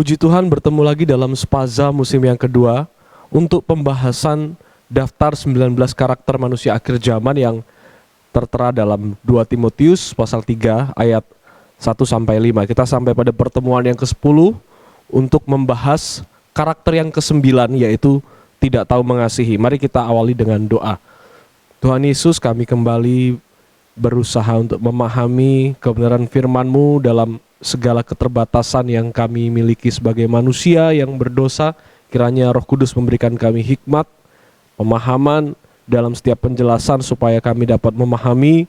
Puji Tuhan, bertemu lagi dalam Spaza musim yang kedua untuk pembahasan daftar 19 karakter manusia akhir zaman yang tertera dalam 2 Timotius pasal 3 ayat 1-5. Kita sampai pada pertemuan yang ke-10 untuk membahas karakter yang ke-9, yaitu tidak tahu mengasihi. Mari kita awali dengan doa. Tuhan Yesus, kami kembali berusaha untuk memahami kebenaran firman-Mu dalam segala keterbatasan yang kami miliki sebagai manusia yang berdosa. Kiranya Roh Kudus memberikan kami hikmat, pemahaman dalam setiap penjelasan supaya kami dapat memahami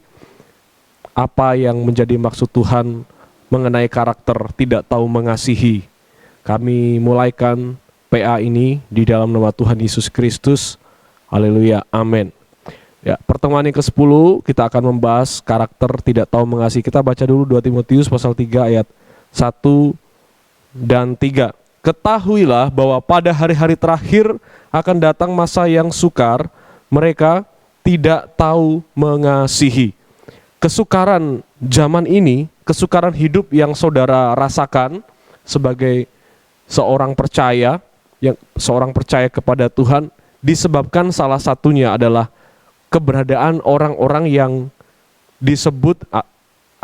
apa yang menjadi maksud Tuhan mengenai karakter tidak tahu mengasihi. Kami mulaikan PA ini di dalam nama Tuhan Yesus Kristus. Haleluya, amin. Ya, pertemuan yang ke-10 kita akan membahas karakter tidak tahu mengasihi. Kita baca dulu 2 Timotius pasal 3 ayat 1 dan 3. Ketahuilah bahwa pada hari-hari terakhir akan datang masa yang sukar, mereka tidak tahu mengasihi. Kesukaran zaman ini, kesukaran hidup yang saudara rasakan sebagai seorang percaya, seorang percaya kepada Tuhan, disebabkan salah satunya adalah keberadaan orang-orang yang disebut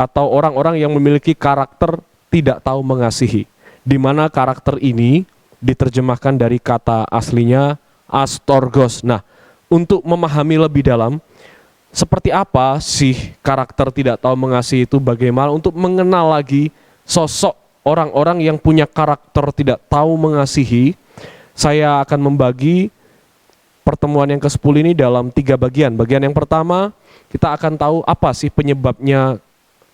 atau orang-orang yang memiliki karakter tidak tahu mengasihi, di mana karakter ini diterjemahkan dari kata aslinya astorgos. Nah, untuk memahami lebih dalam seperti apa sih karakter tidak tahu mengasihi itu, bagaimana untuk mengenal lagi sosok orang-orang yang punya karakter tidak tahu mengasihi, saya akan membagi pertemuan yang ke-10 ini dalam 3 bagian. Bagian yang pertama, kita akan tahu apa sih penyebabnya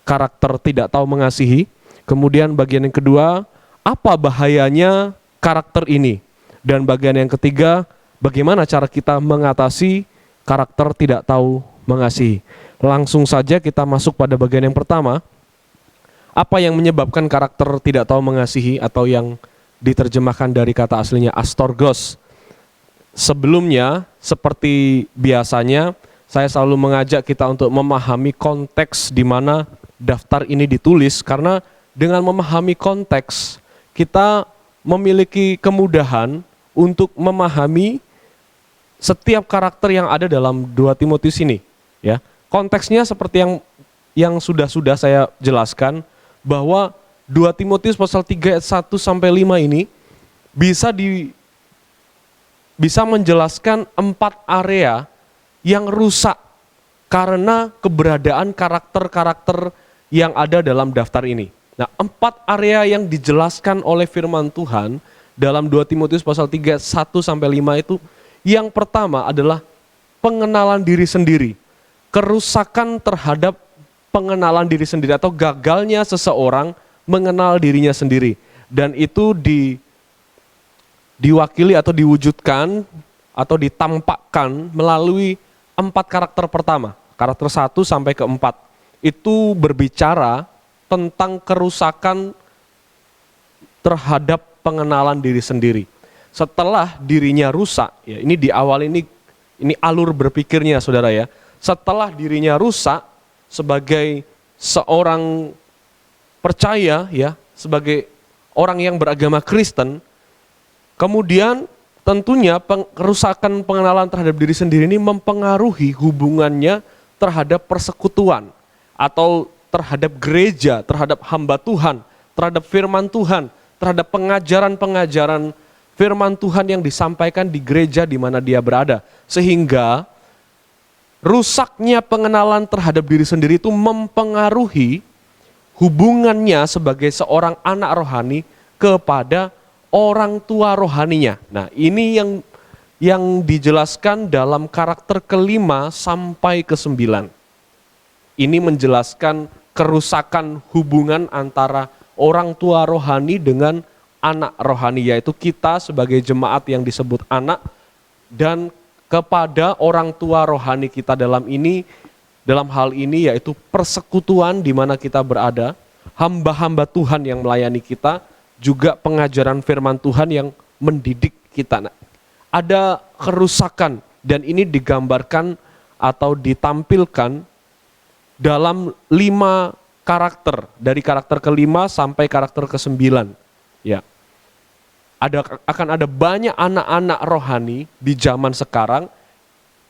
karakter tidak tahu mengasihi. Kemudian bagian yang kedua, apa bahayanya karakter ini. Dan bagian yang ketiga, bagaimana cara kita mengatasi karakter tidak tahu mengasihi. Langsung saja kita masuk pada bagian yang pertama. Apa yang menyebabkan karakter tidak tahu mengasihi atau yang diterjemahkan dari kata aslinya astorgos. Sebelumnya, seperti biasanya, saya selalu mengajak kita untuk memahami konteks di mana daftar ini ditulis, karena dengan memahami konteks, kita memiliki kemudahan untuk memahami setiap karakter yang ada dalam 2 Timotius ini. Ya, konteksnya seperti yang sudah saya jelaskan, bahwa 2 Timotius pasal 3 ayat 1-5 ini bisa menjelaskan 4 area yang rusak karena keberadaan karakter-karakter yang ada dalam daftar ini. Nah, 4 area yang dijelaskan oleh firman Tuhan dalam 2 Timotius pasal 3 1-5 itu, yang pertama adalah pengenalan diri sendiri. Kerusakan terhadap pengenalan diri sendiri atau gagalnya seseorang mengenal dirinya sendiri. Dan itu diwakili atau diwujudkan atau ditampakkan melalui 4 karakter pertama. Karakter 1-4 itu berbicara tentang kerusakan terhadap pengenalan diri sendiri. Setelah dirinya rusak, ya, ini di awal ini alur berpikirnya saudara ya. Setelah dirinya rusak sebagai seorang percaya ya, sebagai orang yang beragama Kristen, kemudian tentunya kerusakan pengenalan terhadap diri sendiri ini mempengaruhi hubungannya terhadap persekutuan atau terhadap gereja, terhadap hamba Tuhan, terhadap firman Tuhan, terhadap pengajaran-pengajaran firman Tuhan yang disampaikan di gereja di mana dia berada. Sehingga rusaknya pengenalan terhadap diri sendiri itu mempengaruhi hubungannya sebagai seorang anak rohani kepada orang tua rohaninya. Nah, ini yang dijelaskan dalam karakter ke-5 sampai ke-9. Ini menjelaskan kerusakan hubungan antara orang tua rohani dengan anak rohani, yaitu kita sebagai jemaat yang disebut anak, dan kepada orang tua rohani kita dalam hal ini yaitu persekutuan di mana kita berada, hamba-hamba Tuhan yang melayani kita, juga pengajaran firman Tuhan yang mendidik kita. Nah, ada kerusakan dan ini digambarkan atau ditampilkan dalam 5 karakter, dari karakter ke-5 sampai karakter ke-9. Ya. akan ada banyak anak-anak rohani di zaman sekarang,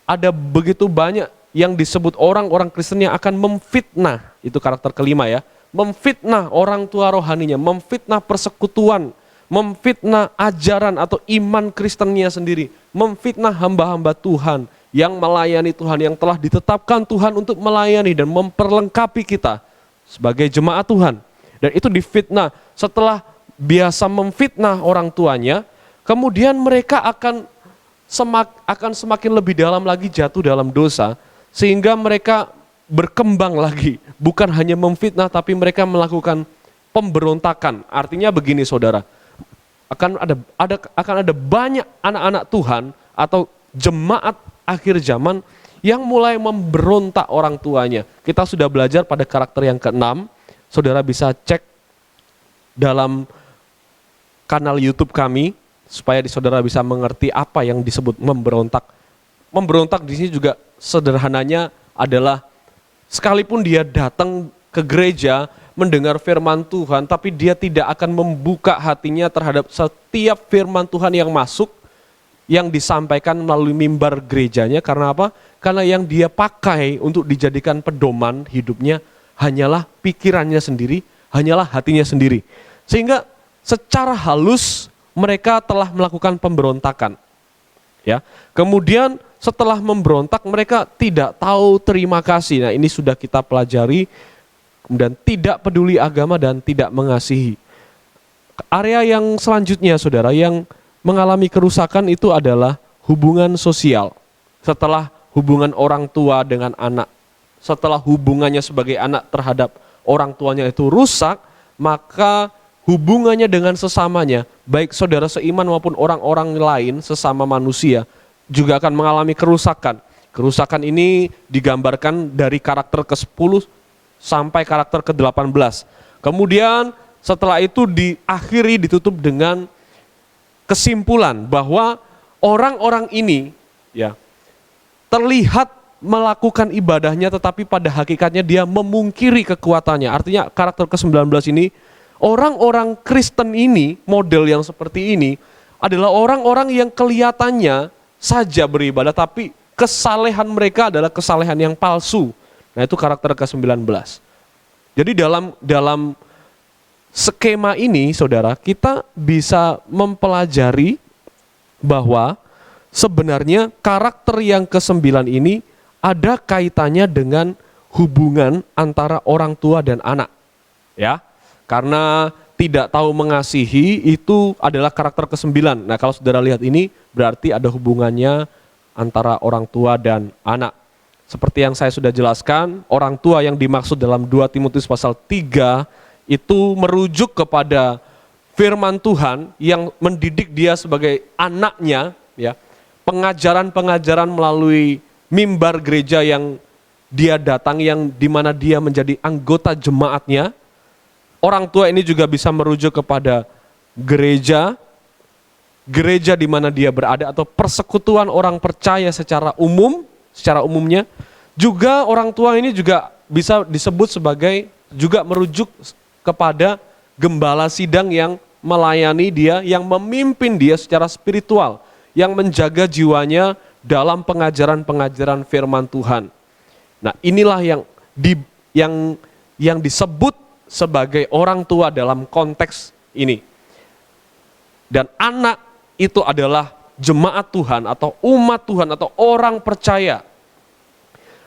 ada begitu banyak yang disebut orang-orang Kristen yang akan memfitnah, itu karakter kelima ya, memfitnah orang tua rohaninya, memfitnah persekutuan, memfitnah ajaran atau iman Kristennya sendiri, memfitnah hamba-hamba Tuhan yang melayani Tuhan, yang telah ditetapkan Tuhan untuk melayani dan memperlengkapi kita sebagai jemaat Tuhan. Dan itu difitnah. Setelah biasa memfitnah orang tuanya, kemudian mereka akan semakin lebih dalam lagi jatuh dalam dosa, sehingga mereka berkembang lagi, bukan hanya memfitnah tapi mereka melakukan pemberontakan. Artinya begini saudara, akan ada banyak anak-anak Tuhan atau jemaat akhir zaman yang mulai memberontak orang tuanya. Kita sudah belajar pada karakter yang keenam, saudara bisa cek dalam kanal YouTube kami supaya saudara bisa mengerti apa yang disebut memberontak. Memberontak di sini juga sederhananya adalah sekalipun dia datang ke gereja mendengar firman Tuhan, tapi dia tidak akan membuka hatinya terhadap setiap firman Tuhan yang masuk, yang disampaikan melalui mimbar gerejanya. Karena apa? Karena yang dia pakai untuk dijadikan pedoman hidupnya hanyalah pikirannya sendiri, hanyalah hatinya sendiri. Sehingga secara halus mereka telah melakukan pemberontakan. Ya. Kemudian setelah memberontak mereka tidak tahu terima kasih. Nah, ini sudah kita pelajari. Kemudian tidak peduli agama dan tidak mengasihi. Area yang selanjutnya saudara yang mengalami kerusakan itu adalah hubungan sosial. Setelah hubungan orang tua dengan anak, setelah hubungannya sebagai anak terhadap orang tuanya itu rusak, maka hubungannya dengan sesamanya, baik saudara seiman maupun orang-orang lain sesama manusia, juga akan mengalami kerusakan. Kerusakan ini digambarkan dari karakter ke-10 sampai karakter ke-18. Kemudian setelah itu diakhiri, ditutup dengan kesimpulan bahwa orang-orang ini ya terlihat melakukan ibadahnya tetapi pada hakikatnya dia memungkiri kekuatannya. Artinya karakter ke-19 ini, orang-orang Kristen ini, model yang seperti ini adalah orang-orang yang kelihatannya saja beribadah tapi kesalehan mereka adalah kesalehan yang palsu. Nah, itu karakter ke-19. Jadi dalam skema ini saudara, kita bisa mempelajari bahwa sebenarnya karakter yang ke-9 ini ada kaitannya dengan hubungan antara orang tua dan anak. Ya. Karena tidak tahu mengasihi itu adalah karakter ke-9. Nah, kalau saudara lihat ini berarti ada hubungannya antara orang tua dan anak. Seperti yang saya sudah jelaskan, orang tua yang dimaksud dalam 2 Timotius pasal 3 itu merujuk kepada firman Tuhan yang mendidik dia sebagai anaknya, ya. Pengajaran-pengajaran melalui mimbar gereja yang dia datang, yang dimana dia menjadi anggota jemaatnya. Orang tua ini juga bisa merujuk kepada gereja di mana dia berada atau persekutuan orang percaya secara umumnya. Juga orang tua ini juga bisa disebut sebagai, juga merujuk kepada gembala sidang yang melayani dia, yang memimpin dia secara spiritual, yang menjaga jiwanya dalam pengajaran-pengajaran firman Tuhan. Nah, inilah yang disebut sebagai orang tua dalam konteks ini. Dan anak itu adalah jemaat Tuhan atau umat Tuhan atau orang percaya,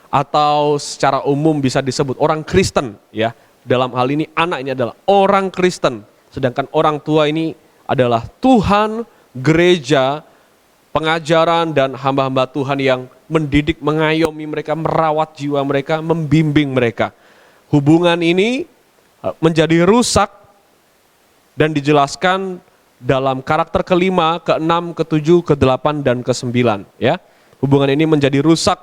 atau secara umum bisa disebut orang Kristen, ya. Dalam hal ini anak ini adalah orang Kristen, sedangkan orang tua ini adalah Tuhan, gereja, pengajaran dan hamba-hamba Tuhan yang mendidik, mengayomi mereka, merawat jiwa mereka, membimbing mereka. Hubungan ini menjadi rusak dan dijelaskan dalam karakter ke-5, ke-6, ke-7, ke-8 dan ke-9, ya. Hubungan ini menjadi rusak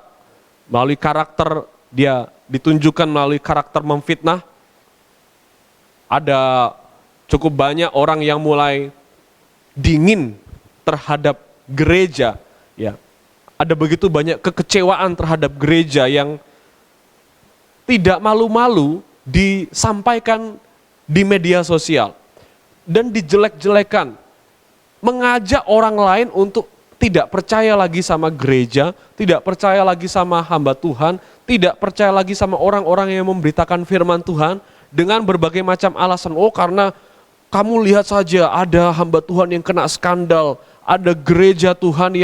melalui karakter, dia ditunjukkan melalui karakter memfitnah. Ada cukup banyak orang yang mulai dingin terhadap gereja, ya. Ada begitu banyak kekecewaan terhadap gereja yang tidak malu-malu disampaikan di media sosial dan dijelek-jelekan. mengajak orang lain untuk tidak percaya lagi sama gereja, tidak percaya lagi sama hamba Tuhan, tidak percaya lagi sama orang-orang yang memberitakan firman Tuhan dengan berbagai macam alasan. Oh, karena kamu lihat saja ada hamba Tuhan yang kena skandal, ada gereja Tuhan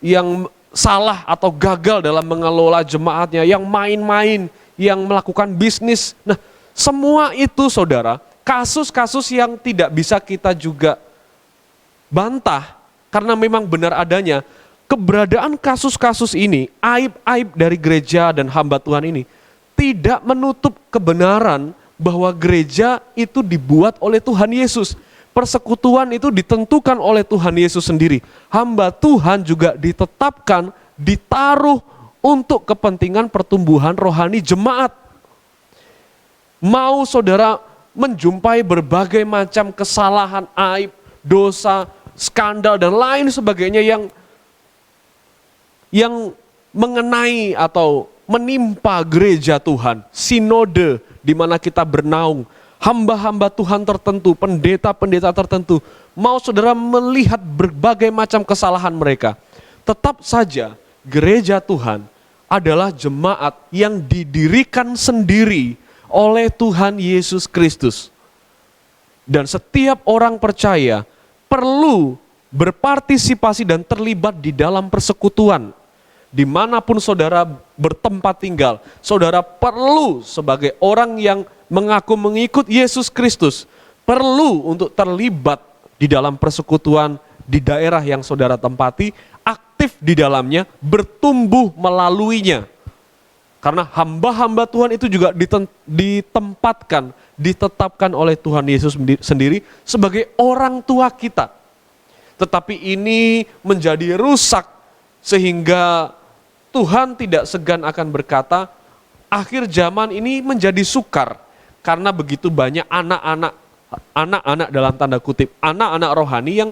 yang salah atau gagal dalam mengelola jemaatnya, yang main-main, yang melakukan bisnis. Nah, semua itu saudara, kasus-kasus yang tidak bisa kita juga bantah karena memang benar adanya. Keberadaan kasus-kasus ini, aib-aib dari gereja dan hamba Tuhan ini tidak menutup kebenaran bahwa gereja itu dibuat oleh Tuhan Yesus. Persekutuan itu ditentukan oleh Tuhan Yesus sendiri. Hamba Tuhan juga ditetapkan, ditaruh untuk kepentingan pertumbuhan rohani jemaat. Mau saudara menjumpai berbagai macam kesalahan, aib, dosa, skandal dan lain sebagainya yang mengenai atau menimpa gereja Tuhan, sinode di mana kita bernaung, hamba-hamba Tuhan tertentu, pendeta-pendeta tertentu, mau saudara melihat berbagai macam kesalahan mereka, tetap saja gereja Tuhan adalah jemaat yang didirikan sendiri oleh Tuhan Yesus Kristus. Dan setiap orang percaya perlu berpartisipasi dan terlibat di dalam persekutuan. Dimanapun saudara bertempat tinggal, saudara perlu sebagai orang yang mengaku mengikut Yesus Kristus, perlu untuk terlibat di dalam persekutuan di daerah yang saudara tempati, aktif di dalamnya, bertumbuh melaluinya. Karena hamba-hamba Tuhan itu juga ditempatkan, ditetapkan oleh Tuhan Yesus sendiri sebagai orang tua kita. Tetapi ini menjadi rusak sehingga Tuhan tidak segan akan berkata, akhir zaman ini menjadi sukar karena begitu banyak anak-anak dalam tanda kutip, anak-anak rohani yang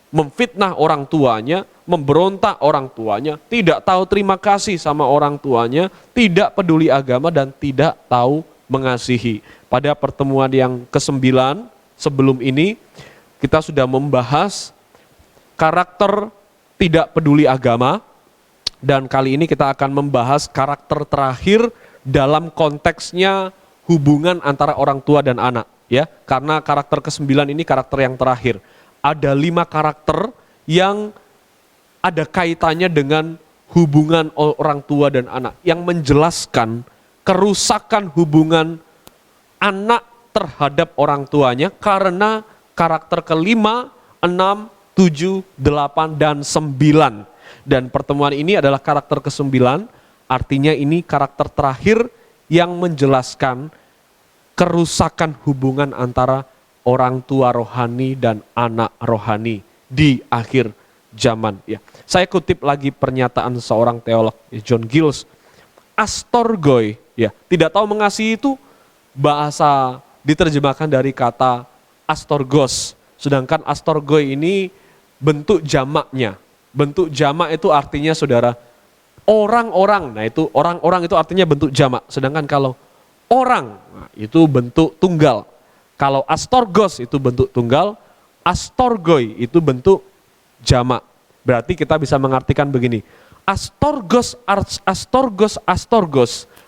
memfitnah orang tuanya, memberontak orang tuanya, tidak tahu terima kasih sama orang tuanya, tidak peduli agama dan tidak tahu mengasihi. Pada pertemuan yang ke-9 sebelum ini kita sudah membahas karakter tidak peduli agama. Dan kali ini kita akan membahas karakter terakhir dalam konteksnya hubungan antara orang tua dan anak. Ya, karena karakter ke-9 ini karakter yang terakhir. Ada 5 karakter yang ada kaitannya dengan hubungan orang tua dan anak. Yang menjelaskan kerusakan hubungan anak terhadap orang tuanya karena karakter ke-5, 6, 7, 8, dan 9. Dan pertemuan ini adalah karakter ke-9, artinya ini karakter terakhir yang menjelaskan kerusakan hubungan antara orang tua rohani dan anak rohani di akhir zaman. Ya, saya kutip lagi pernyataan seorang teolog, John Giles, astorgoi, ya, tidak tahu mengasihi itu bahasa diterjemahkan dari kata astorgos, sedangkan astorgoi ini bentuk jamaknya. Bentuk jamak itu artinya saudara orang-orang, nah itu orang-orang itu artinya bentuk jamak. Sedangkan kalau orang, nah itu bentuk tunggal. Kalau astorgos itu bentuk tunggal, astorgoi itu bentuk jamak. Berarti kita bisa mengartikan begini, astorgos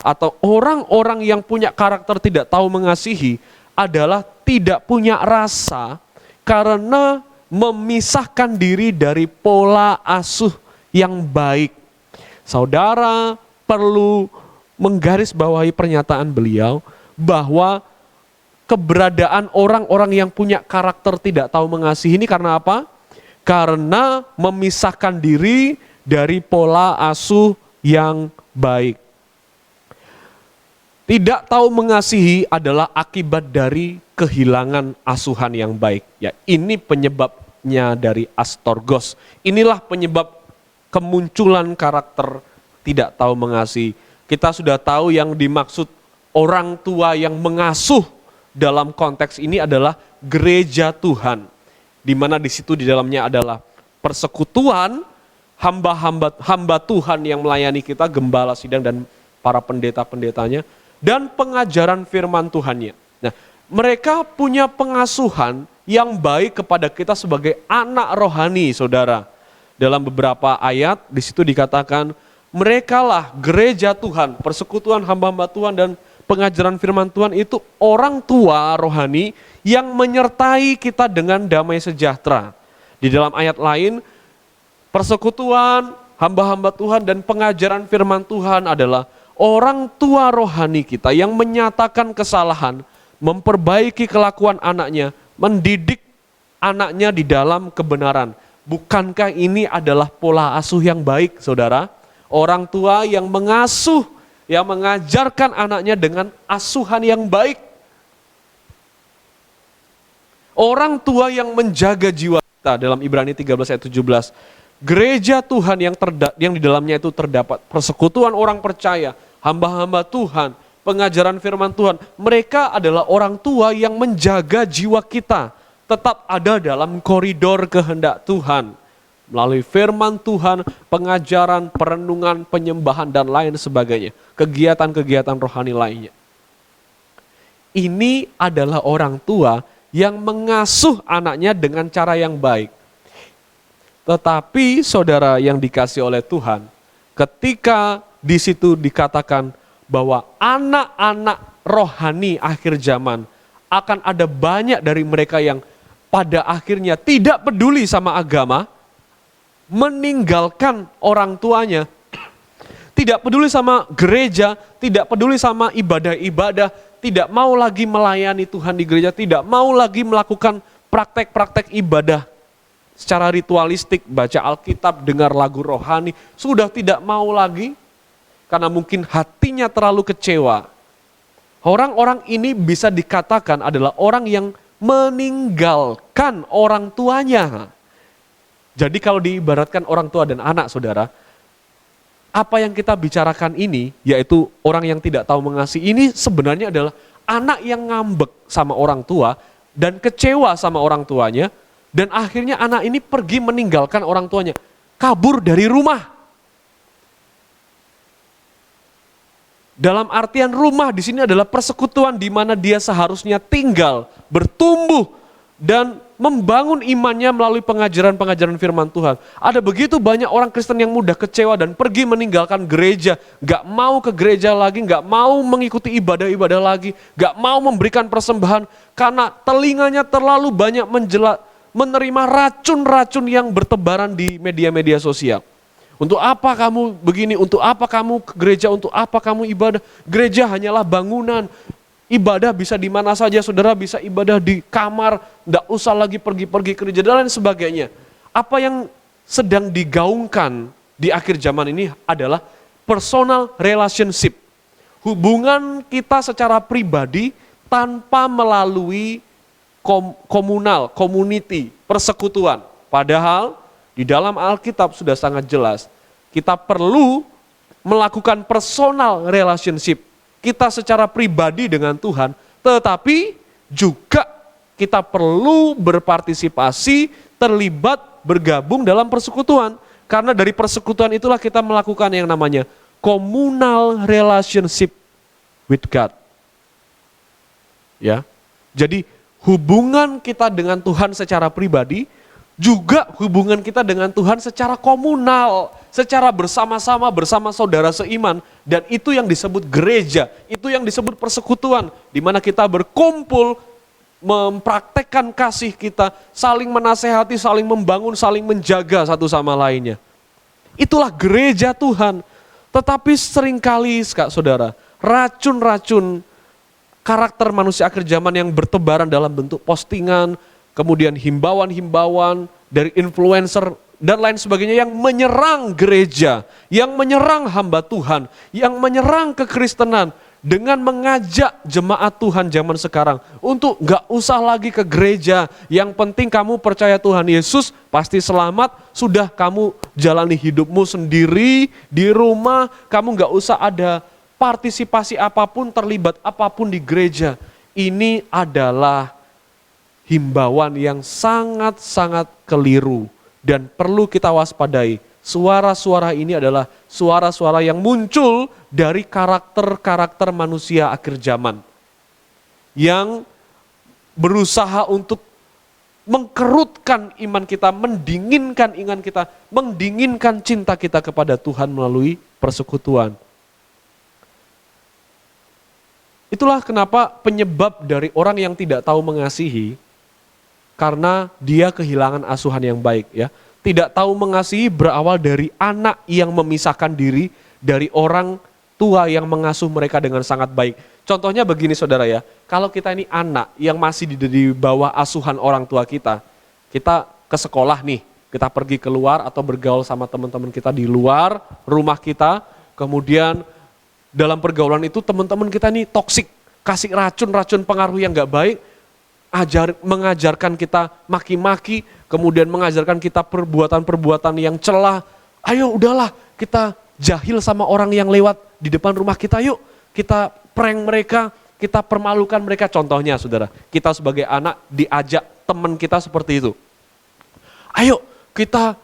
atau orang-orang yang punya karakter tidak tahu mengasihi adalah tidak punya rasa karena memisahkan diri dari pola asuh yang baik. Saudara perlu menggarisbawahi pernyataan beliau bahwa keberadaan orang-orang yang punya karakter tidak tahu mengasihi ini karena apa? Karena memisahkan diri dari pola asuh yang baik. Tidak tahu mengasihi adalah akibat dari kehilangan asuhan yang baik. Ya, ini penyebabnya dari astorgos. Inilah penyebab kemunculan karakter tidak tahu mengasihi. Kita sudah tahu yang dimaksud orang tua yang mengasuh dalam konteks ini adalah gereja Tuhan. Di mana di situ di dalamnya adalah persekutuan, hamba Tuhan yang melayani kita, gembala sidang dan para pendeta-pendetanya, dan pengajaran firman Tuhannya. Nah, mereka punya pengasuhan yang baik kepada kita sebagai anak rohani, saudara. Dalam beberapa ayat di situ dikatakan, merekalah gereja Tuhan, persekutuan hamba-hamba Tuhan dan pengajaran firman Tuhan itu orang tua rohani yang menyertai kita dengan damai sejahtera. Di dalam ayat lain, persekutuan hamba-hamba Tuhan dan pengajaran firman Tuhan adalah orang tua rohani kita yang menyatakan kesalahan, memperbaiki kelakuan anaknya, mendidik anaknya di dalam kebenaran. Bukankah ini adalah pola asuh yang baik, saudara? Orang tua yang mengasuh, yang mengajarkan anaknya dengan asuhan yang baik. Orang tua yang menjaga jiwa kita dalam Ibrani 13 ayat 17. Gereja Tuhan yang di dalamnya itu terdapat persekutuan orang percaya, hamba-hamba Tuhan, pengajaran firman Tuhan. Mereka adalah orang tua yang menjaga jiwa kita tetap ada dalam koridor kehendak Tuhan. Melalui firman Tuhan, pengajaran, perenungan, penyembahan, dan lain sebagainya. Kegiatan-kegiatan rohani lainnya. Ini adalah orang tua yang mengasuh anaknya dengan cara yang baik. Tetapi saudara yang dikasih oleh Tuhan, ketika di situ dikatakan bahwa anak-anak rohani akhir zaman, akan ada banyak dari mereka yang pada akhirnya tidak peduli sama agama, meninggalkan orang tuanya, tidak peduli sama gereja, tidak peduli sama ibadah-ibadah, tidak mau lagi melayani Tuhan di gereja, tidak mau lagi melakukan praktek-praktek ibadah secara ritualistik, baca Alkitab, dengar lagu rohani, sudah tidak mau lagi karena mungkin hatinya terlalu kecewa. Orang-orang ini bisa dikatakan adalah orang yang meninggalkan orang tuanya. Jadi kalau diibaratkan orang tua dan anak, saudara, apa yang kita bicarakan ini, yaitu orang yang tidak tahu mengasihi, ini sebenarnya adalah anak yang ngambek sama orang tua dan kecewa sama orang tuanya, dan akhirnya anak ini pergi meninggalkan orang tuanya, kabur dari rumah. Dalam artian rumah di sini adalah persekutuan di mana dia seharusnya tinggal, bertumbuh, dan membangun imannya melalui pengajaran-pengajaran firman Tuhan. Ada begitu banyak orang Kristen yang mudah kecewa dan pergi meninggalkan gereja, gak mau ke gereja lagi, gak mau mengikuti ibadah-ibadah lagi, gak mau memberikan persembahan, karena telinganya terlalu banyak menerima racun-racun yang bertebaran di media-media sosial. Untuk apa kamu begini, untuk apa kamu ke gereja, untuk apa kamu ibadah? Gereja hanyalah bangunan, ibadah bisa di mana saja, saudara bisa ibadah di kamar, tidak usah lagi pergi-pergi ke gereja dan lain sebagainya. Apa yang sedang digaungkan di akhir zaman ini adalah personal relationship. Hubungan kita secara pribadi tanpa melalui komunal, community, persekutuan. Padahal di dalam Alkitab sudah sangat jelas, kita perlu melakukan personal relationship kita secara pribadi dengan Tuhan, tetapi juga kita perlu berpartisipasi, terlibat, bergabung dalam persekutuan. Karena dari persekutuan itulah kita melakukan yang namanya communal relationship with God. Ya. Jadi hubungan kita dengan Tuhan secara pribadi, juga hubungan kita dengan Tuhan secara komunal, secara bersama-sama, bersama saudara seiman, dan itu yang disebut gereja, itu yang disebut persekutuan, di mana kita berkumpul, mempraktekkan kasih kita, saling menasehati, saling membangun, saling menjaga satu sama lainnya. Itulah gereja Tuhan. Tetapi seringkali, saudara, racun-racun karakter manusia akhir zaman yang bertebaran dalam bentuk postingan, kemudian himbauan-himbauan dari influencer dan lain sebagainya yang menyerang gereja, yang menyerang hamba Tuhan, yang menyerang kekristenan dengan mengajak jemaat Tuhan zaman sekarang untuk gak usah lagi ke gereja, yang penting kamu percaya Tuhan Yesus pasti selamat, sudah kamu jalani hidupmu sendiri di rumah, kamu gak usah ada partisipasi apapun, terlibat apapun di gereja. Ini adalah himbauan yang sangat-sangat keliru dan perlu kita waspadai. Suara-suara ini adalah suara-suara yang muncul dari karakter-karakter manusia akhir zaman yang berusaha untuk mengkerutkan iman kita, mendinginkan iman kita, mendinginkan cinta kita kepada Tuhan melalui persekutuan. Itulah kenapa penyebab dari orang yang tidak tahu mengasihi, karena dia kehilangan asuhan yang baik ya. Tidak tahu mengasihi berawal dari anak yang memisahkan diri dari orang tua yang mengasuh mereka dengan sangat baik. Contohnya begini saudara ya, kalau kita ini anak yang masih di bawah asuhan orang tua kita ke sekolah nih, kita pergi keluar atau bergaul sama teman-teman kita di luar rumah kita, kemudian dalam pergaulan itu teman-teman kita nih toksik, kasih racun-racun pengaruh yang gak baik, mengajarkan kita maki-maki, kemudian mengajarkan kita perbuatan-perbuatan yang celah. Ayo udahlah kita jahil sama orang yang lewat di depan rumah kita, yuk kita prank mereka, kita permalukan mereka. Contohnya saudara, kita sebagai anak diajak teman kita seperti itu. Ayo kita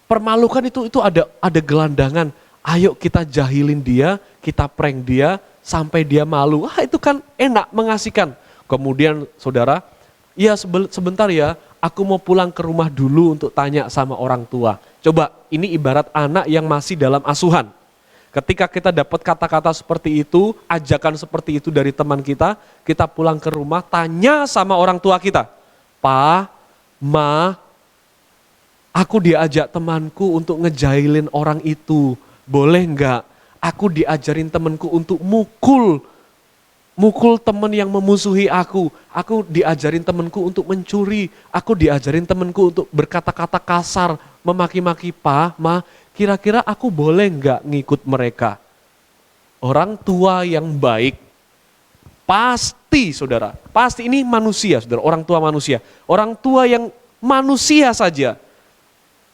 permalukan, itu ada gelandangan. Ayo kita jahilin dia, kita prank dia sampai dia malu. Itu kan enak, mengasihkan. Kemudian saudara, ya sebentar ya, aku mau pulang ke rumah dulu untuk tanya sama orang tua. Coba, ini ibarat anak yang masih dalam asuhan. Ketika kita dapat kata-kata seperti itu, ajakan seperti itu dari teman kita pulang ke rumah, tanya sama orang tua kita. Pa, Ma, aku diajak temanku untuk ngejailin orang itu, boleh enggak? Aku diajarin temanku untuk mukul teman yang memusuhi aku diajarin temanku untuk mencuri, aku diajarin temanku untuk berkata-kata kasar, memaki-maki. Pa, Ma, kira-kira aku boleh nggak ngikut mereka? Orang tua yang baik, pasti saudara, pasti ini manusia saudara, orang tua manusia. Orang tua yang manusia saja,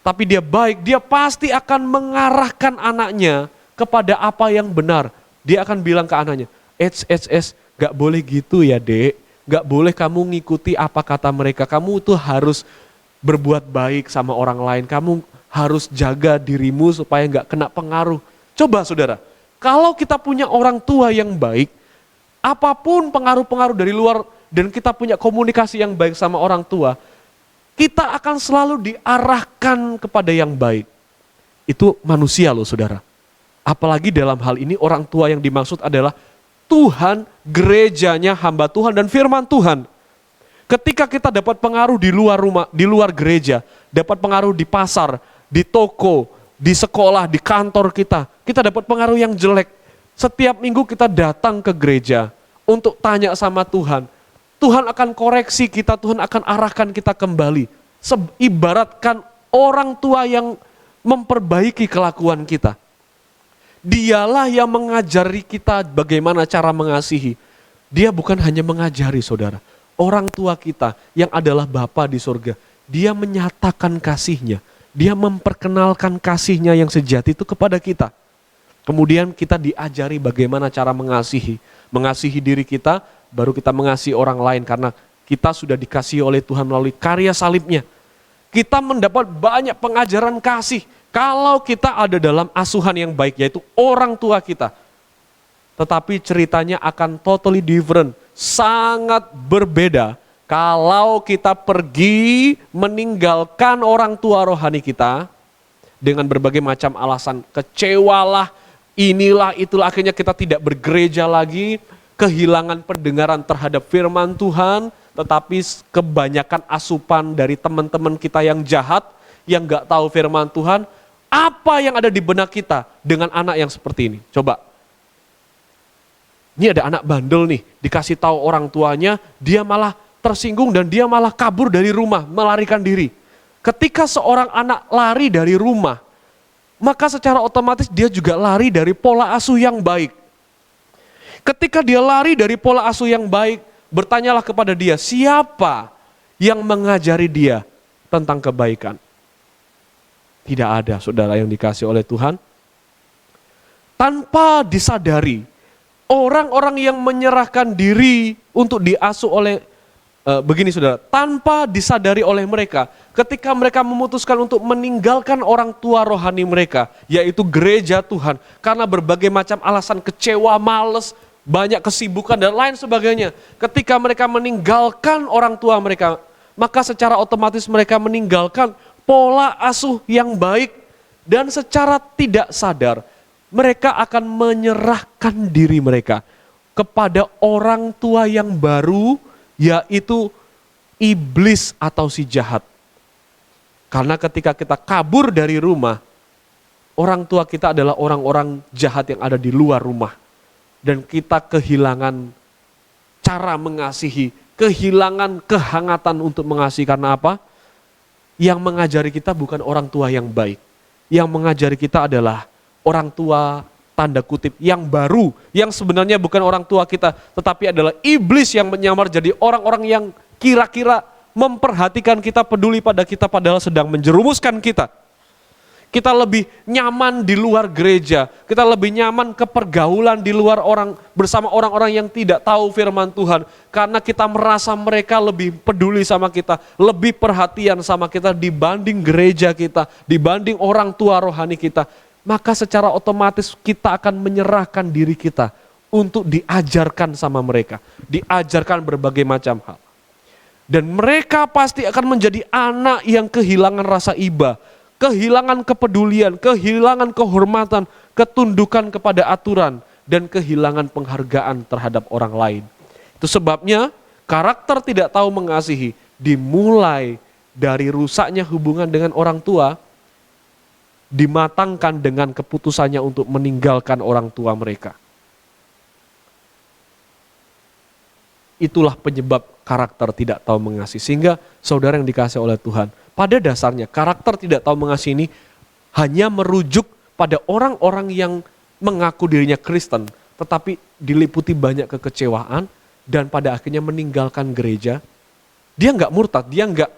tapi dia baik, dia pasti akan mengarahkan anaknya kepada apa yang benar. Dia akan bilang ke anaknya, gak boleh gitu ya dek, gak boleh kamu ngikuti apa kata mereka, kamu tuh harus berbuat baik sama orang lain, kamu harus jaga dirimu supaya gak kena pengaruh. Coba saudara, kalau kita punya orang tua yang baik, apapun pengaruh-pengaruh dari luar dan kita punya komunikasi yang baik sama orang tua, kita akan selalu diarahkan kepada yang baik. Itu manusia loh saudara. Apalagi dalam hal ini orang tua yang dimaksud adalah Tuhan, gerejanya, hamba Tuhan dan firman Tuhan. Ketika kita dapat pengaruh di luar rumah, di luar gereja, dapat pengaruh di pasar, di toko, di sekolah, di kantor kita dapat pengaruh yang jelek. Setiap minggu kita datang ke gereja untuk tanya sama Tuhan. Tuhan akan koreksi kita, Tuhan akan arahkan kita kembali. Ibaratkan orang tua yang memperbaiki kelakuan kita. Dialah yang mengajari kita bagaimana cara mengasihi. Dia bukan hanya mengajari saudara. Orang tua kita yang adalah Bapa di surga, dia menyatakan kasihnya. Dia memperkenalkan kasihnya yang sejati itu kepada kita. Kemudian kita diajari bagaimana cara mengasihi. Mengasihi diri kita, baru kita mengasihi orang lain karena kita sudah dikasihi oleh Tuhan melalui karya salibnya. Kita mendapat banyak pengajaran kasih. Kalau kita ada dalam asuhan yang baik, yaitu orang tua kita. Tetapi ceritanya akan totally different, sangat berbeda. Kalau kita pergi meninggalkan orang tua rohani kita, dengan berbagai macam alasan, kecewalah, inilah itulah, akhirnya kita tidak bergereja lagi, kehilangan pendengaran terhadap firman Tuhan, tetapi kebanyakan asupan dari teman-teman kita yang jahat, yang gak tahu firman Tuhan. Apa yang ada di benak kita dengan anak yang seperti ini? Coba. Ini ada anak bandel nih, dikasih tahu orang tuanya, dia malah tersinggung dan dia malah kabur dari rumah, melarikan diri. Ketika seorang anak lari dari rumah, maka secara otomatis dia juga lari dari pola asuh yang baik. Ketika dia lari dari pola asuh yang baik, bertanyalah kepada dia, siapa yang mengajari dia tentang kebaikan? Tidak ada saudara yang dikasih oleh Tuhan. Tanpa disadari, orang-orang yang menyerahkan diri untuk diasuh oleh, begini saudara, tanpa disadari oleh mereka, ketika mereka memutuskan untuk meninggalkan orang tua rohani mereka, yaitu gereja Tuhan, karena berbagai macam alasan, kecewa, males, banyak kesibukan dan lain sebagainya. Ketika mereka meninggalkan orang tua mereka, maka secara otomatis mereka meninggalkan pola asuh yang baik dan secara tidak sadar mereka akan menyerahkan diri mereka kepada orang tua yang baru, yaitu iblis atau si jahat. Karena ketika kita kabur dari rumah, orang tua kita adalah orang-orang jahat yang ada di luar rumah. Dan kita kehilangan cara mengasihi, kehilangan kehangatan untuk mengasihi. Karena apa? Yang mengajari kita bukan orang tua yang baik. Yang mengajari kita adalah orang tua tanda kutip yang baru. Yang sebenarnya bukan orang tua kita, tetapi adalah iblis yang menyamar jadi orang-orang yang kira-kira memperhatikan kita, peduli pada kita, padahal sedang menjerumuskan kita. Kita lebih nyaman di luar gereja, kita lebih nyaman ke pergaulan di luar bersama orang-orang yang tidak tahu firman Tuhan. Karena kita merasa mereka lebih peduli sama kita, lebih perhatian sama kita dibanding gereja kita, dibanding orang tua rohani kita. Maka secara otomatis kita akan menyerahkan diri kita untuk diajarkan sama mereka, diajarkan berbagai macam hal. Dan mereka pasti akan menjadi anak yang kehilangan rasa iba, kehilangan kepedulian, kehilangan kehormatan, ketundukan kepada aturan, dan kehilangan penghargaan terhadap orang lain. Itu sebabnya karakter tidak tahu mengasihi dimulai dari rusaknya hubungan dengan orang tua, dimatangkan dengan keputusannya untuk meninggalkan orang tua mereka. Itulah penyebab karakter tidak tahu mengasihi. Sehingga saudara yang dikasihi oleh Tuhan, pada dasarnya karakter tidak tahu mengasihi ini hanya merujuk pada orang-orang yang mengaku dirinya Kristen, tetapi diliputi banyak kekecewaan dan pada akhirnya meninggalkan gereja. Dia nggak murtad, dia nggak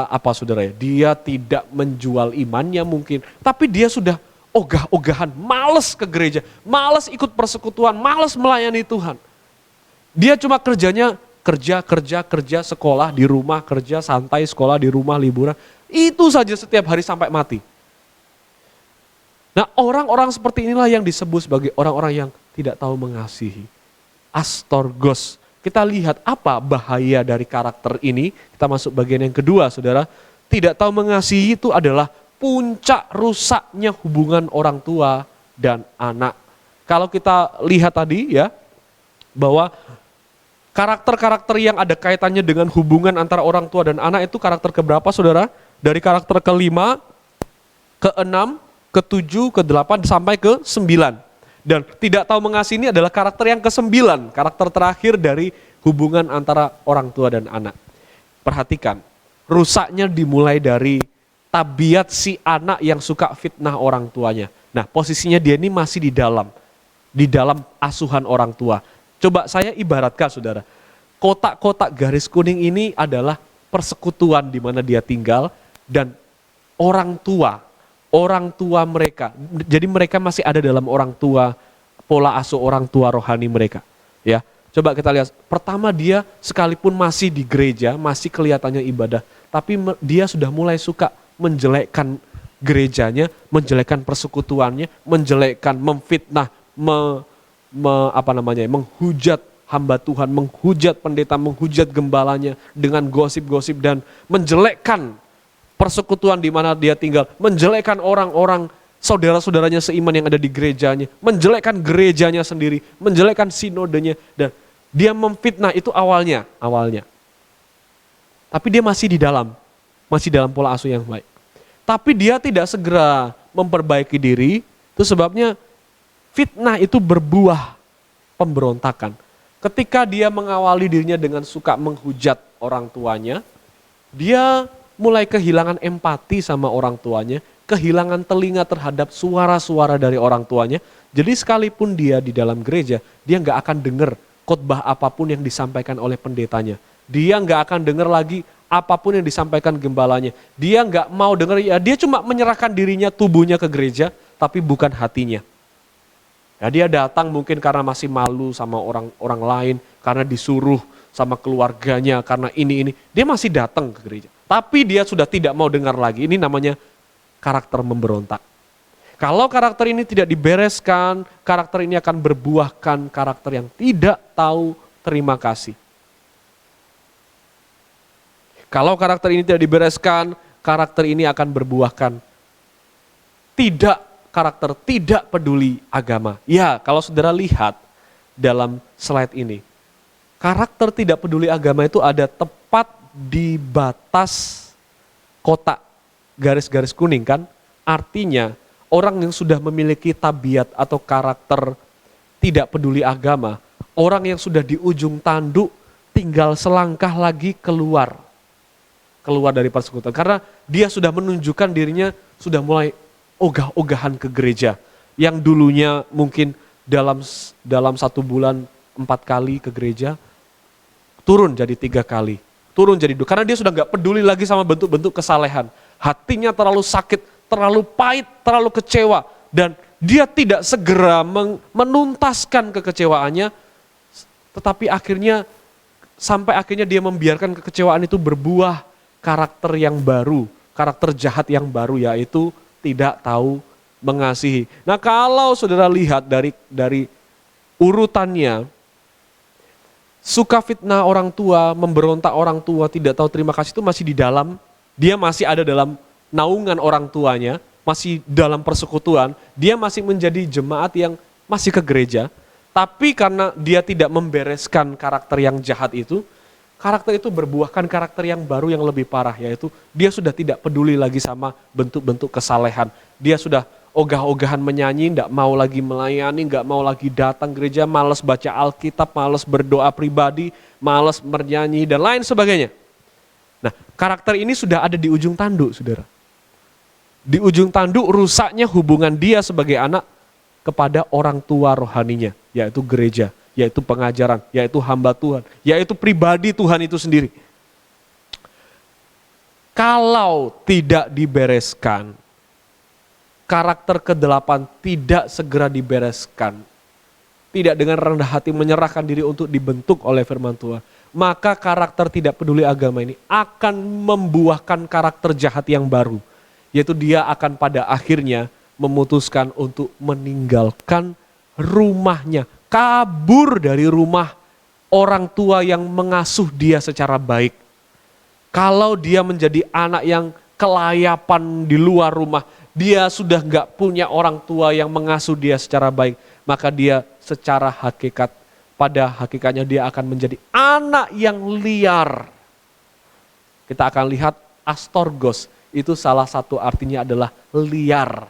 apa saudara ya, dia tidak menjual imannya mungkin, tapi dia sudah ogah-ogahan, males ke gereja, males ikut persekutuan, males melayani Tuhan. Dia cuma kerjanya kerja, sekolah di rumah, kerja, santai, sekolah di rumah, liburan. Itu saja setiap hari sampai mati. Nah, orang-orang seperti inilah yang disebut sebagai orang-orang yang tidak tahu mengasihi. Astorgos. Kita lihat apa bahaya dari karakter ini. Kita masuk bagian yang kedua, saudara. Tidak tahu mengasihi itu adalah puncak rusaknya hubungan orang tua dan anak. Kalau kita lihat tadi ya, bahwa karakter-karakter yang ada kaitannya dengan hubungan antara orang tua dan anak itu karakter keberapa saudara? Dari karakter ke-5, ke-6, ke-7, ke-8 sampai ke-9. Dan tidak tahu mengasihi ini adalah karakter yang ke-9, karakter terakhir dari hubungan antara orang tua dan anak. Perhatikan, rusaknya dimulai dari tabiat si anak yang suka fitnah orang tuanya. Nah, posisinya dia ini masih di dalam asuhan orang tua. Coba saya ibaratkan saudara, kotak-kotak garis kuning ini adalah persekutuan di mana dia tinggal dan orang tua mereka. Jadi mereka masih ada dalam orang tua, pola asuh orang tua rohani mereka. Ya, coba kita lihat. Pertama dia sekalipun masih di gereja, masih kelihatannya ibadah, tapi dia sudah mulai suka menjelekkan gerejanya, menjelekkan persekutuannya, menjelekkan, memfitnah, menghujat hamba Tuhan, menghujat pendeta, menghujat gembalanya dengan gosip-gosip dan menjelekkan persekutuan di mana dia tinggal, menjelekkan orang-orang saudara-saudaranya seiman yang ada di gerejanya, menjelekkan gerejanya sendiri, menjelekkan sinodenya, dan dia memfitnah. Itu awalnya. Tapi dia masih dalam pola asuh yang baik. Tapi dia tidak segera memperbaiki diri, itu sebabnya fitnah itu berbuah pemberontakan. Ketika dia mengawali dirinya dengan suka menghujat orang tuanya, dia mulai kehilangan empati sama orang tuanya, kehilangan telinga terhadap suara-suara dari orang tuanya. Jadi sekalipun dia di dalam gereja, dia nggak akan dengar khotbah apapun yang disampaikan oleh pendetanya. Dia nggak akan dengar lagi apapun yang disampaikan gembalanya. Dia nggak mau dengar, ya dia cuma menyerahkan dirinya, tubuhnya ke gereja, tapi bukan hatinya. Ya, dia datang mungkin karena masih malu sama orang lain, karena disuruh sama keluarganya, karena ini. Dia masih datang ke gereja. Tapi dia sudah tidak mau dengar lagi. Ini namanya karakter memberontak. Kalau karakter ini tidak dibereskan, karakter ini akan berbuahkan karakter yang tidak tahu terima kasih. Kalau karakter ini tidak dibereskan, karakter ini akan berbuahkan karakter tidak peduli agama. Ya, kalau saudara lihat dalam slide ini, karakter tidak peduli agama itu ada tepat di batas kotak garis-garis kuning kan? Artinya orang yang sudah memiliki tabiat atau karakter tidak peduli agama, orang yang sudah di ujung tanduk tinggal selangkah lagi keluar dari persekutuan. Karena dia sudah menunjukkan dirinya sudah mulai ogah-ogahan ke gereja. Yang dulunya mungkin dalam 1 bulan 4 kali ke gereja, turun jadi 3 kali. Turun jadi 2, karena dia sudah gak peduli lagi sama bentuk-bentuk kesalehan. Hatinya terlalu sakit, terlalu pahit, terlalu kecewa. Dan dia tidak segera menuntaskan kekecewaannya, tetapi sampai akhirnya dia membiarkan kekecewaan itu berbuah karakter yang baru, karakter jahat yang baru, yaitu tidak tahu mengasihi. Nah, kalau saudara lihat dari urutannya, suka fitnah orang tua, memberontak orang tua, tidak tahu terima kasih itu masih dia masih ada dalam naungan orang tuanya, masih dalam persekutuan, dia masih menjadi jemaat yang masih ke gereja, tapi karena dia tidak membereskan karakter yang jahat itu, karakter itu berbuahkan karakter yang baru yang lebih parah, yaitu dia sudah tidak peduli lagi sama bentuk-bentuk kesalehan. Dia sudah ogah-ogahan menyanyi, tidak mau lagi melayani, nggak mau lagi datang gereja, malas baca Alkitab, malas berdoa pribadi, malas bernyanyi, dan lain sebagainya. Nah, karakter ini sudah ada di ujung tanduk, saudara. Di ujung tanduk rusaknya hubungan dia sebagai anak kepada orang tua rohaninya, yaitu gereja, yaitu pengajaran, yaitu hamba Tuhan, yaitu pribadi Tuhan itu sendiri. Kalau tidak dibereskan, karakter ke-8 tidak segera dibereskan, tidak dengan rendah hati menyerahkan diri untuk dibentuk oleh firman Tuhan, maka karakter tidak peduli agama ini akan membuahkan karakter jahat yang baru, yaitu dia akan pada akhirnya memutuskan untuk meninggalkan rumahnya, kabur dari rumah orang tua yang mengasuh dia secara baik. Kalau dia menjadi anak yang kelayapan di luar rumah, dia sudah gak punya orang tua yang mengasuh dia secara baik, maka dia secara pada hakikatnya dia akan menjadi anak yang liar. Kita akan lihat astorgos, itu salah satu artinya adalah liar.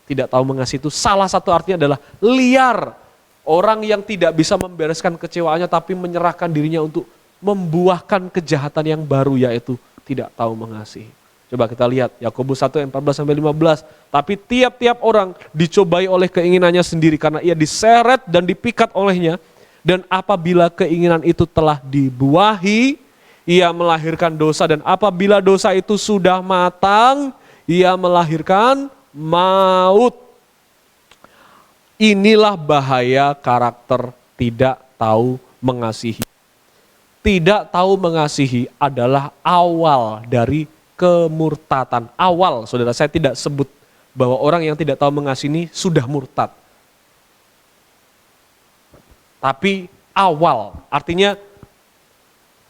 Tidak tahu mengasihi itu salah satu artinya adalah liar. Orang yang tidak bisa membereskan kecewaannya tapi menyerahkan dirinya untuk membuahkan kejahatan yang baru, yaitu tidak tahu mengasihi. Coba kita lihat Yakobus 1 ayat 14-15. Tapi tiap-tiap orang dicobai oleh keinginannya sendiri karena ia diseret dan dipikat olehnya. Dan apabila keinginan itu telah dibuahi, ia melahirkan dosa. Dan apabila dosa itu sudah matang, ia melahirkan maut. Inilah bahaya karakter tidak tahu mengasihi. Tidak tahu mengasihi adalah awal dari kemurtatan. Awal, saudara, saya tidak sebut bahwa orang yang tidak tahu mengasihi ini sudah murtad. Tapi awal, artinya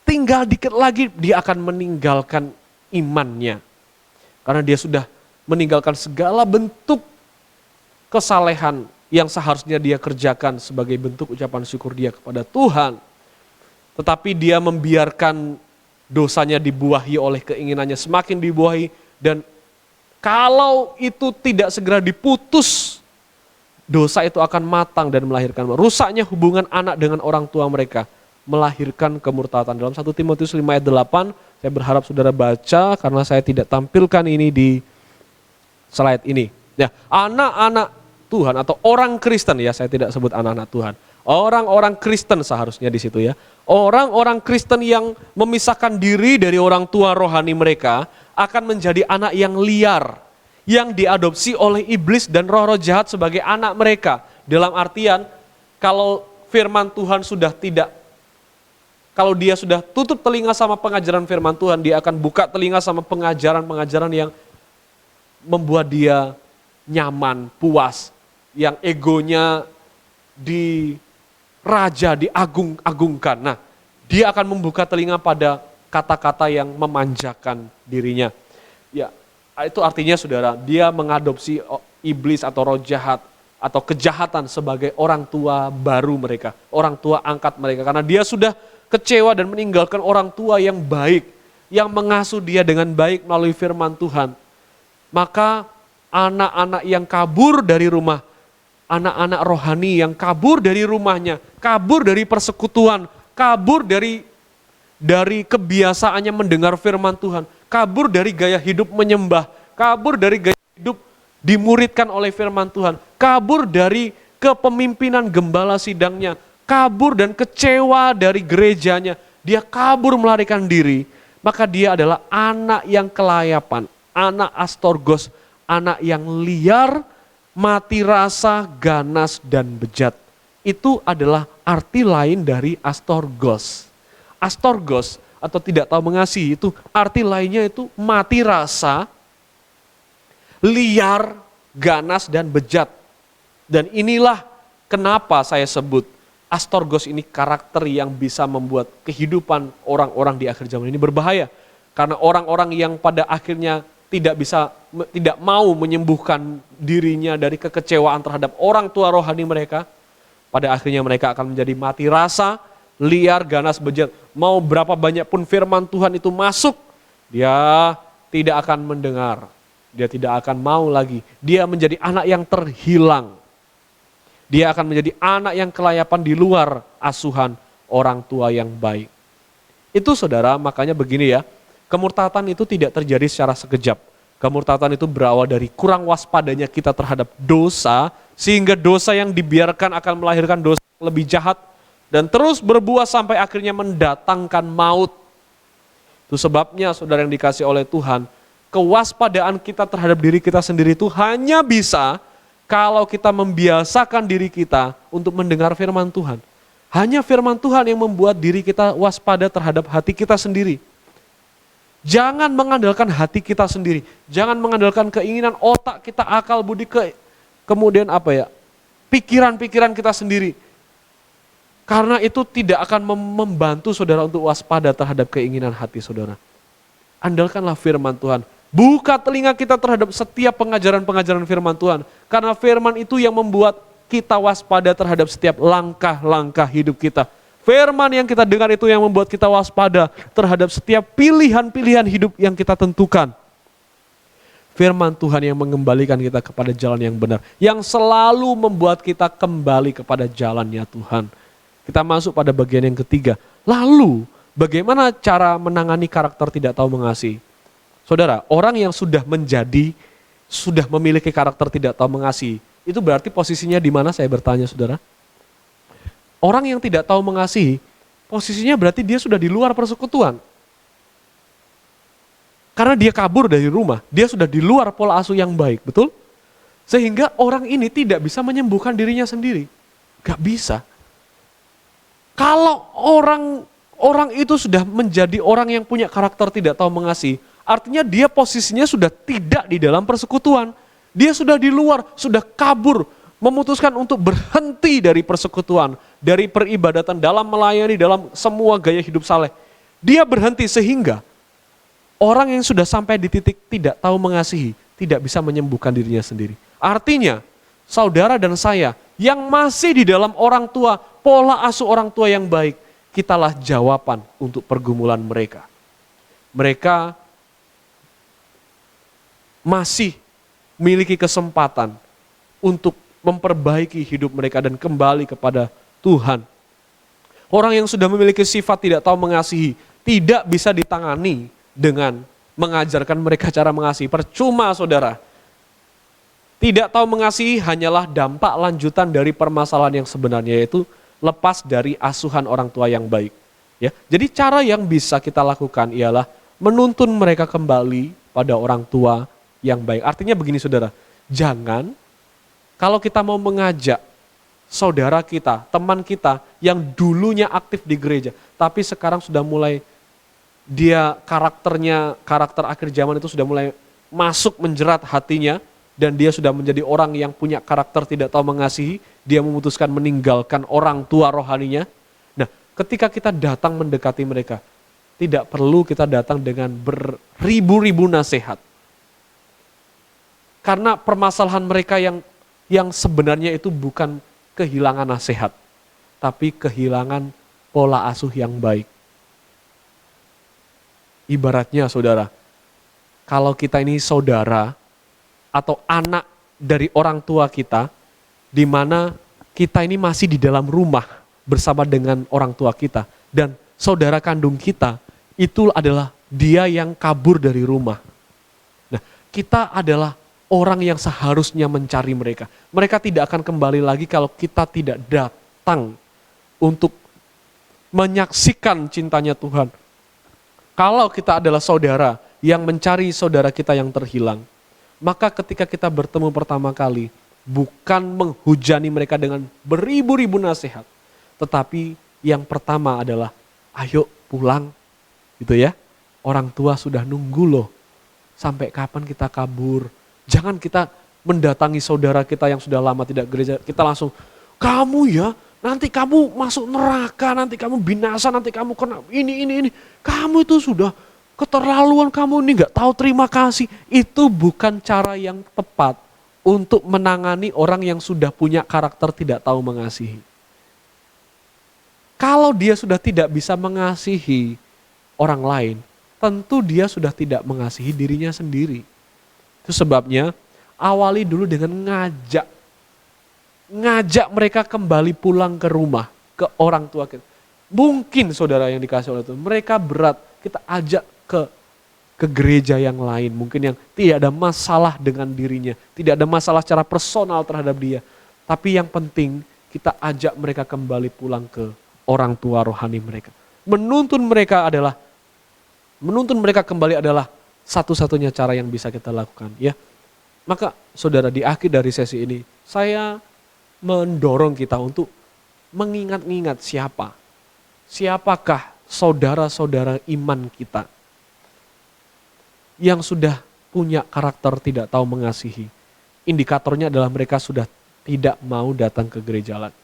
tinggal dikit lagi dia akan meninggalkan imannya. Karena dia sudah meninggalkan segala bentuk kesalehan yang seharusnya dia kerjakan sebagai bentuk ucapan syukur dia kepada Tuhan. Tetapi dia membiarkan dosanya dibuahi oleh keinginannya, semakin dibuahi, dan kalau itu tidak segera diputus, dosa itu akan matang dan melahirkan. Rusaknya hubungan anak dengan orang tua mereka, melahirkan kemurtatan. Dalam 1 Timotius 5 ayat 8, saya berharap saudara baca karena saya tidak tampilkan ini di slide ini. Ya, anak-anak Tuhan atau orang Kristen, ya saya tidak sebut anak-anak Tuhan. Orang-orang Kristen seharusnya di situ ya. Orang-orang Kristen yang memisahkan diri dari orang tua rohani mereka akan menjadi anak yang liar, yang diadopsi oleh iblis dan roh-roh jahat sebagai anak mereka. Dalam artian, kalau firman Tuhan kalau dia sudah tutup telinga sama pengajaran firman Tuhan, dia akan buka telinga sama pengajaran-pengajaran yang membuat dia nyaman, puas, yang egonya diagungkan. Nah, dia akan membuka telinga pada kata-kata yang memanjakan dirinya. Ya, itu artinya saudara, dia mengadopsi iblis atau roh jahat atau kejahatan sebagai orang tua baru mereka, orang tua angkat mereka. Karena dia sudah kecewa dan meninggalkan orang tua yang baik, yang mengasuh dia dengan baik melalui firman Tuhan. Maka anak-anak yang kabur dari rumah, anak-anak rohani yang kabur dari rumahnya, kabur dari persekutuan, kabur dari kebiasaannya mendengar firman Tuhan, kabur dari gaya hidup menyembah, kabur dari gaya hidup dimuridkan oleh firman Tuhan, kabur dari kepemimpinan gembala sidangnya, kabur dan kecewa dari gerejanya, dia kabur melarikan diri, maka dia adalah anak yang kelayapan, anak astorgos, anak yang liar, mati rasa, ganas, dan bejat. Itu adalah arti lain dari astorgos. Astorgos atau tidak tahu mengasihi itu arti lainnya itu mati rasa, liar, ganas, dan bejat. Dan inilah kenapa saya sebut astorgos ini karakter yang bisa membuat kehidupan orang-orang di akhir zaman ini berbahaya. Karena orang-orang yang pada akhirnya tidak mau menyembuhkan dirinya dari kekecewaan terhadap orang tua rohani mereka, pada akhirnya mereka akan menjadi mati rasa, liar, ganas, bejat. Mau berapa banyak pun firman Tuhan itu masuk, dia tidak akan mendengar. Dia tidak akan mau lagi. Dia menjadi anak yang terhilang. Dia akan menjadi anak yang kelayapan di luar asuhan orang tua yang baik. Itu saudara, makanya begini ya, kemurtatan itu tidak terjadi secara sekejap. Kemurtatan itu berawal dari kurang waspadanya kita terhadap dosa, sehingga dosa yang dibiarkan akan melahirkan dosa yang lebih jahat, dan terus berbuah sampai akhirnya mendatangkan maut. Itu sebabnya saudara yang dikasih oleh Tuhan, kewaspadaan kita terhadap diri kita sendiri itu hanya bisa kalau kita membiasakan diri kita untuk mendengar firman Tuhan. Hanya firman Tuhan yang membuat diri kita waspada terhadap hati kita sendiri. Jangan mengandalkan hati kita sendiri. Jangan mengandalkan keinginan otak kita, akal budi, kemudian pikiran-pikiran kita sendiri. Karena itu tidak akan membantu saudara untuk waspada terhadap keinginan hati saudara. Andalkanlah firman Tuhan. Buka telinga kita terhadap setiap pengajaran-pengajaran firman Tuhan. Karena firman itu yang membuat kita waspada terhadap setiap langkah-langkah hidup kita. Firman yang kita dengar itu yang membuat kita waspada terhadap setiap pilihan-pilihan hidup yang kita tentukan. Firman Tuhan yang mengembalikan kita kepada jalan yang benar. Yang selalu membuat kita kembali kepada jalannya Tuhan. Kita masuk pada bagian yang ketiga. Lalu bagaimana cara menangani karakter tidak tahu mengasihi? Saudara, orang yang sudah memiliki karakter tidak tahu mengasihi, itu berarti posisinya di mana, saya bertanya saudara? Orang yang tidak tahu mengasihi, posisinya berarti dia sudah di luar persekutuan. Karena dia kabur dari rumah, dia sudah di luar pola asuh yang baik, betul? Sehingga orang ini tidak bisa menyembuhkan dirinya sendiri. Gak bisa. Kalau orang itu sudah menjadi orang yang punya karakter tidak tahu mengasihi, artinya dia posisinya sudah tidak di dalam persekutuan. Dia sudah di luar, sudah kabur, memutuskan untuk berhenti dari persekutuan, dari peribadatan, dalam melayani, dalam semua gaya hidup saleh. Dia berhenti sehingga orang yang sudah sampai di titik tidak tahu mengasihi, tidak bisa menyembuhkan dirinya sendiri. Artinya, saudara dan saya yang masih di dalam orang tua, pola asuh orang tua yang baik, kitalah jawaban untuk pergumulan mereka. Mereka masih memiliki kesempatan untuk memperbaiki hidup mereka dan kembali kepada Tuhan. Orang yang sudah memiliki sifat tidak tahu mengasihi, tidak bisa ditangani dengan mengajarkan mereka cara mengasihi. Percuma saudara. Tidak tahu mengasihi hanyalah dampak lanjutan dari permasalahan yang sebenarnya, yaitu lepas dari asuhan orang tua yang baik. Ya, jadi cara yang bisa kita lakukan ialah menuntun mereka kembali pada orang tua yang baik. Artinya begini saudara, jangan kalau kita mau mengajak saudara kita, teman kita yang dulunya aktif di gereja, tapi sekarang sudah mulai dia karakter akhir zaman itu sudah mulai masuk menjerat hatinya, dan dia sudah menjadi orang yang punya karakter tidak tahu mengasihi, dia memutuskan meninggalkan orang tua rohaninya. Nah, ketika kita datang mendekati mereka, tidak perlu kita datang dengan beribu-ribu nasihat. Karena permasalahan mereka yang sebenarnya itu bukan kehilangan nasihat, tapi kehilangan pola asuh yang baik. Ibaratnya saudara, kalau kita ini saudara atau anak dari orang tua kita, di mana kita ini masih di dalam rumah bersama dengan orang tua kita, dan saudara kandung kita itu adalah dia yang kabur dari rumah. Nah, kita adalah orang yang seharusnya mencari mereka. Mereka tidak akan kembali lagi kalau kita tidak datang untuk menyaksikan cintanya Tuhan. Kalau kita adalah saudara yang mencari saudara kita yang terhilang, maka ketika kita bertemu pertama kali, bukan menghujani mereka dengan beribu-ribu nasihat, tetapi yang pertama adalah, ayo pulang, gitu ya. Orang tua sudah nunggu loh, sampai kapan kita kabur. Jangan kita mendatangi saudara kita yang sudah lama tidak gereja, kita langsung, kamu ya, nanti kamu masuk neraka, nanti kamu binasa, nanti kamu kena ini. Kamu itu sudah keterlaluan, kamu ini gak tahu terima kasih. Itu bukan cara yang tepat untuk menangani orang yang sudah punya karakter tidak tahu mengasihi. Kalau dia sudah tidak bisa mengasihi orang lain, tentu dia sudah tidak mengasihi dirinya sendiri. Itu sebabnya awali dulu dengan ngajak mereka kembali pulang ke rumah, ke orang tua kita. Mungkin saudara yang dikasih oleh Tuhan, mereka berat, kita ajak ke gereja yang lain, mungkin yang tidak ada masalah dengan dirinya, tidak ada masalah secara personal terhadap dia. Tapi yang penting kita ajak mereka kembali pulang ke orang tua rohani mereka. Menuntun mereka kembali adalah satu-satunya cara yang bisa kita lakukan, ya. Maka saudara, di akhir dari sesi ini saya mendorong kita untuk mengingat-ingat siapakah saudara-saudara iman kita yang sudah punya karakter tidak tahu mengasihi. Indikatornya adalah mereka sudah tidak mau datang ke gereja lagi.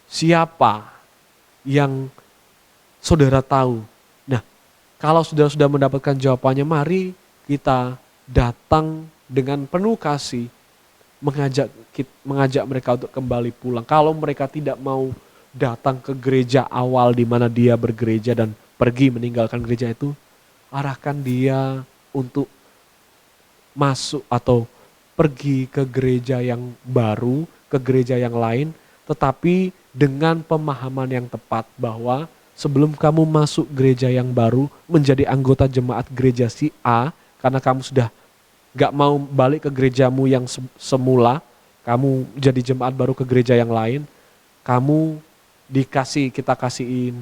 Siapa yang saudara tahu? Nah, kalau saudara sudah mendapatkan jawabannya, mari kita datang dengan penuh kasih, mengajak mereka untuk kembali pulang. Kalau mereka tidak mau datang ke gereja awal di mana dia bergereja dan pergi meninggalkan gereja itu, arahkan dia untuk masuk atau pergi ke gereja yang baru, ke gereja yang lain, tetapi dengan pemahaman yang tepat bahwa sebelum kamu masuk gereja yang baru, menjadi anggota jemaat gereja si A, karena kamu sudah gak mau balik ke gerejamu yang semula, kamu jadi jemaat baru ke gereja yang lain, kamu kita kasih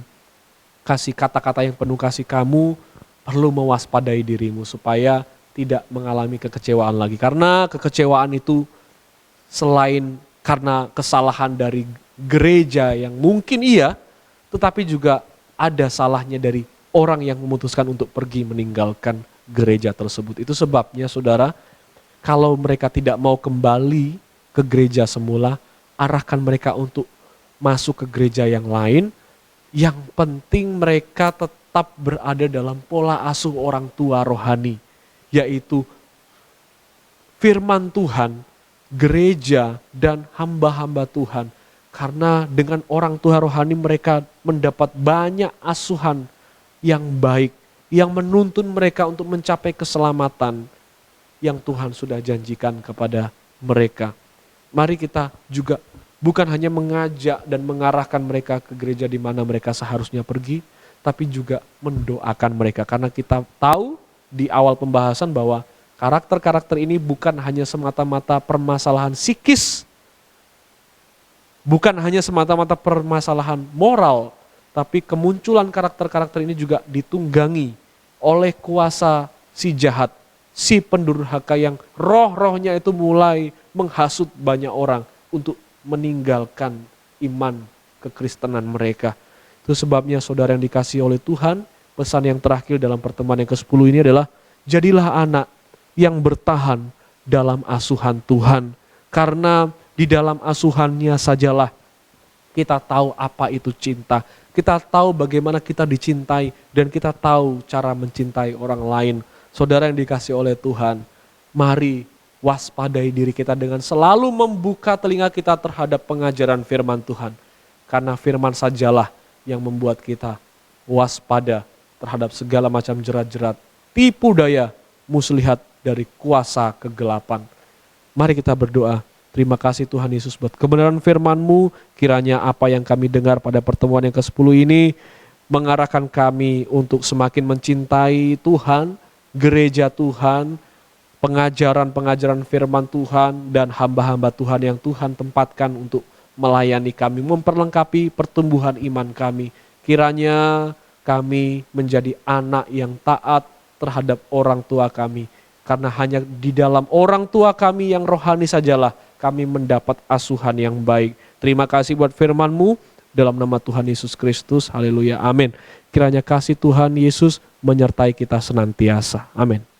kata-kata yang penuh kasih, kamu perlu mewaspadai dirimu supaya tidak mengalami kekecewaan lagi. Karena kekecewaan itu selain karena kesalahan dari gereja yang mungkin iya, tetapi juga ada salahnya dari orang yang memutuskan untuk pergi meninggalkan gereja tersebut. Itu sebabnya saudara, kalau mereka tidak mau kembali ke gereja semula, arahkan mereka untuk masuk ke gereja yang lain. Yang penting mereka tetap berada dalam pola asuh orang tua rohani, yaitu firman Tuhan, gereja, dan hamba-hamba Tuhan. Karena dengan orang tua rohani mereka mendapat banyak asuhan yang baik, yang menuntun mereka untuk mencapai keselamatan yang Tuhan sudah janjikan kepada mereka. Mari kita juga bukan hanya mengajak dan mengarahkan mereka ke gereja di mana mereka seharusnya pergi, tapi juga mendoakan mereka. Karena kita tahu di awal pembahasan bahwa karakter-karakter ini bukan hanya semata-mata permasalahan psikis, bukan hanya semata-mata permasalahan moral, tapi kemunculan karakter-karakter ini juga ditunggangi oleh kuasa si jahat, si pendurhaka yang roh-rohnya itu mulai menghasut banyak orang untuk meninggalkan iman kekristenan mereka. Itu sebabnya saudara yang dikasihi oleh Tuhan, pesan yang terakhir dalam pertemuan yang ke-10 ini adalah, jadilah anak yang bertahan dalam asuhan Tuhan. Karena di dalam asuhannya sajalah kita tahu apa itu cinta. Kita tahu bagaimana kita dicintai dan kita tahu cara mencintai orang lain. Saudara yang dikasihi oleh Tuhan, mari waspadai diri kita dengan selalu membuka telinga kita terhadap pengajaran firman Tuhan. Karena firman sajalah yang membuat kita waspada terhadap segala macam jerat-jerat, tipu daya, muslihat dari kuasa kegelapan. Mari kita berdoa. Terima kasih Tuhan Yesus buat kebenaran firman-Mu. Kiranya apa yang kami dengar pada pertemuan yang ke-10 ini mengarahkan kami untuk semakin mencintai Tuhan, gereja Tuhan, pengajaran-pengajaran firman Tuhan, dan hamba-hamba Tuhan yang Tuhan tempatkan untuk melayani kami, memperlengkapi pertumbuhan iman kami. Kiranya kami menjadi anak yang taat terhadap orang tua kami. Karena hanya di dalam orang tua kami yang rohani sajalah kami mendapat asuhan yang baik. Terima kasih buat firman-Mu, dalam nama Tuhan Yesus Kristus. Haleluya, amin. Kiranya kasih Tuhan Yesus menyertai kita senantiasa. Amin.